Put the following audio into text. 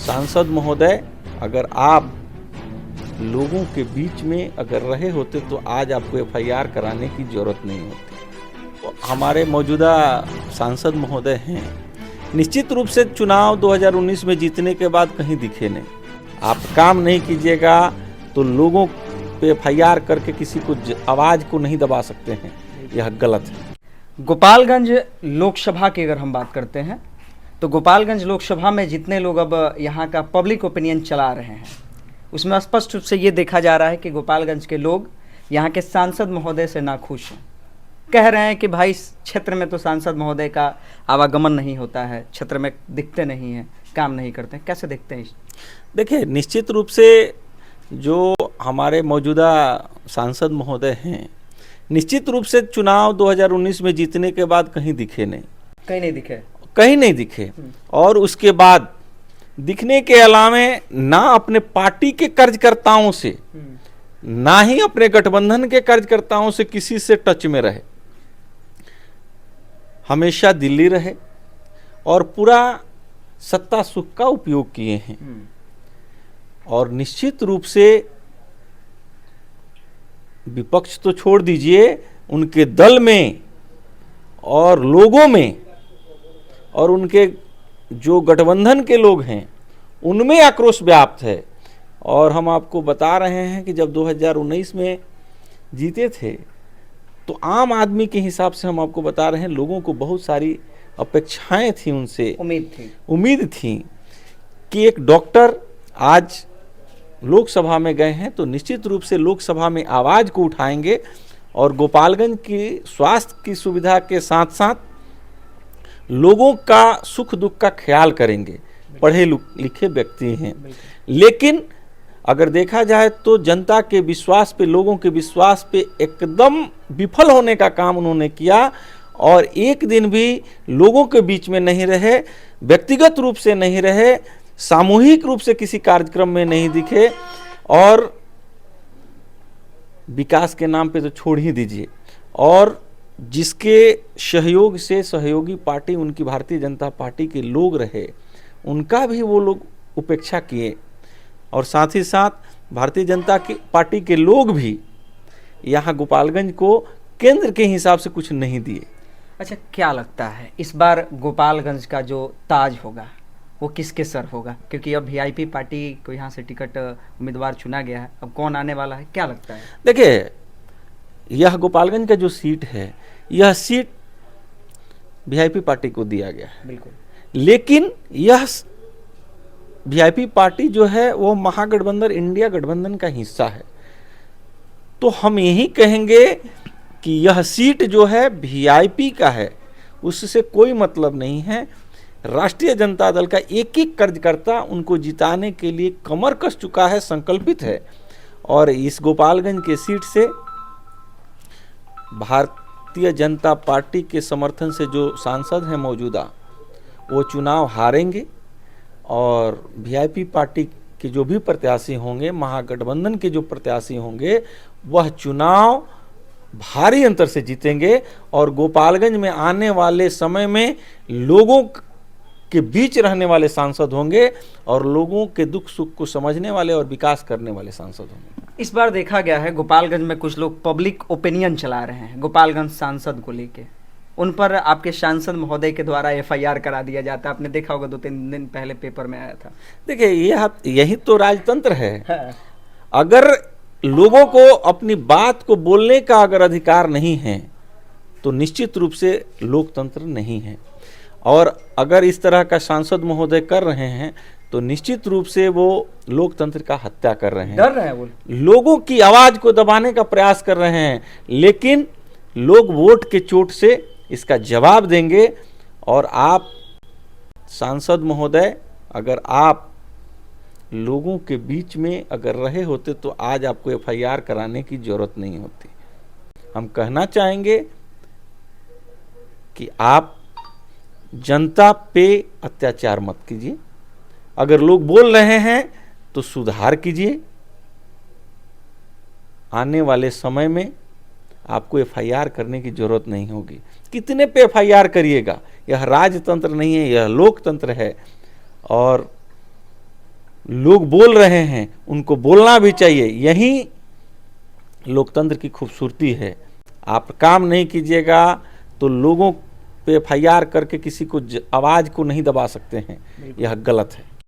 सांसद महोदय, अगर आप लोगों के बीच में अगर रहे होते तो आज आपको एफआईआर कराने की जरूरत नहीं होती। तो हमारे मौजूदा सांसद महोदय हैं, निश्चित रूप से चुनाव 2019 में जीतने के बाद कहीं दिखे नहीं। आप काम नहीं कीजिएगा तो लोगों पे एफआईआर करके किसी को आवाज़ को नहीं दबा सकते हैं, यह गलत है। गोपालगंज लोकसभा की अगर हम बात करते हैं तो गोपालगंज लोकसभा में जितने लोग अब यहाँ का पब्लिक ओपिनियन चला रहे हैं उसमें स्पष्ट रूप से ये देखा जा रहा है कि गोपालगंज के लोग यहाँ के सांसद महोदय से नाखुश हैं। कह रहे हैं कि भाई इस क्षेत्र में तो सांसद महोदय का आवागमन नहीं होता है, क्षेत्र में दिखते नहीं हैं, काम नहीं करते हैं। कैसे देखते हैं? देखिए, निश्चित रूप से जो हमारे मौजूदा सांसद महोदय हैं, निश्चित रूप से चुनाव 2019 में जीतने के बाद कहीं दिखे नहीं, कहीं नहीं दिखे। और उसके बाद दिखने के अलावे ना अपने पार्टी के कार्यकर्ताओं से ना ही अपने गठबंधन के कार्यकर्ताओं से किसी से टच में रहे, हमेशा दिल्ली रहे और पूरा सत्ता सुख का उपयोग किए हैं। और निश्चित रूप से विपक्ष तो छोड़ दीजिए, उनके दल में और लोगों में और उनके जो गठबंधन के लोग हैं उनमें आक्रोश व्याप्त है। और हम आपको बता रहे हैं कि जब 2019 में जीते थे तो आम आदमी के हिसाब से हम आपको बता रहे हैं, लोगों को बहुत सारी अपेक्षाएं थी, उनसे उम्मीद थी कि एक डॉक्टर आज लोकसभा में गए हैं तो निश्चित रूप से लोकसभा में आवाज़ को उठाएंगे और गोपालगंज की स्वास्थ्य की सुविधा के साथ साथ लोगों का सुख दुख का ख्याल करेंगे। पढ़े लिखे व्यक्ति हैं, लेकिन अगर देखा जाए तो जनता के विश्वास पे, लोगों के विश्वास पे एकदम विफल होने का काम उन्होंने किया। और एक दिन भी लोगों के बीच में नहीं रहे, व्यक्तिगत रूप से नहीं रहे, सामूहिक रूप से किसी कार्यक्रम में नहीं दिखे और विकास के नाम पे तो छोड़ ही दीजिए। और जिसके सहयोग से सहयोगी पार्टी उनकी भारतीय जनता पार्टी के लोग रहे, उनका भी वो लोग उपेक्षा किए और साथ ही साथ भारतीय जनता की पार्टी के लोग भी यहाँ गोपालगंज को केंद्र के हिसाब से कुछ नहीं दिए। अच्छा, क्या लगता है इस बार गोपालगंज का जो ताज होगा वो किसके सर होगा? क्योंकि अब वीआईपी पार्टी को यहाँ से टिकट उम्मीदवार चुना गया है, अब कौन आने वाला है, क्या लगता है? देखिए, यह गोपालगंज का जो सीट है, यह सीट वीआईपी पार्टी को दिया गया है, बिल्कुल। लेकिन यह वीआईपी पार्टी जो है वो महागठबंधन, इंडिया गठबंधन का हिस्सा है। तो हम यही कहेंगे कि यह सीट जो है वीआईपी का है, उससे कोई मतलब नहीं है। राष्ट्रीय जनता दल का एक एक कार्यकर्ता उनको जिताने के लिए कमर कस चुका है, संकल्पित है। और इस गोपालगंज के सीट से भारतीय जनता पार्टी के समर्थन से जो सांसद हैं मौजूदा, वो चुनाव हारेंगे और वीआईपी पार्टी के जो भी प्रत्याशी होंगे, महागठबंधन के जो प्रत्याशी होंगे, वह चुनाव भारी अंतर से जीतेंगे। और गोपालगंज में आने वाले समय में लोगों के बीच रहने वाले सांसद होंगे और लोगों के दुख सुख को समझने वाले और विकास करने वाले सांसद होंगे। इस बार देखा गया है गोपालगंज में कुछ लोग पब्लिक ओपिनियन चला रहे हैं गोपालगंज सांसद को लेके, उन पर आपके सांसद महोदय के द्वारा एफआईआर करा दिया जाता है। आपने देखा होगा, 2-3 दिन पहले पेपर में आया था। देखिए, यही तो राजतंत्र है। अगर लोगों को अपनी बात को बोलने का अगर अधिकार नहीं है तो निश्चित रूप से लोकतंत्र नहीं है। और अगर इस तरह का सांसद महोदय कर रहे हैं तो निश्चित रूप से वो लोकतंत्र का हत्या कर रहे हैं, डर रहे हैं, वो लोगों की आवाज को दबाने का प्रयास कर रहे हैं। लेकिन लोग वोट के चोट से इसका जवाब देंगे। और आप सांसद महोदय, अगर आप लोगों के बीच में अगर रहे होते तो आज आपको एफआईआर कराने की जरूरत नहीं होती। हम कहना चाहेंगे कि आप जनता पे अत्याचार मत कीजिए। अगर लोग बोल रहे हैं तो सुधार कीजिए। आने वाले समय में आपको एफआईआर करने की जरूरत नहीं होगी। कितने पे एफआईआर करिएगा? यह राजतंत्र नहीं है, यह लोकतंत्र है। और लोग बोल रहे हैं उनको बोलना भी चाहिए। यही लोकतंत्र की खूबसूरती है। आप काम नहीं कीजिएगा तो लोगों पे FIR करके किसी को आवाज़ को नहीं दबा सकते हैं, यह गलत है।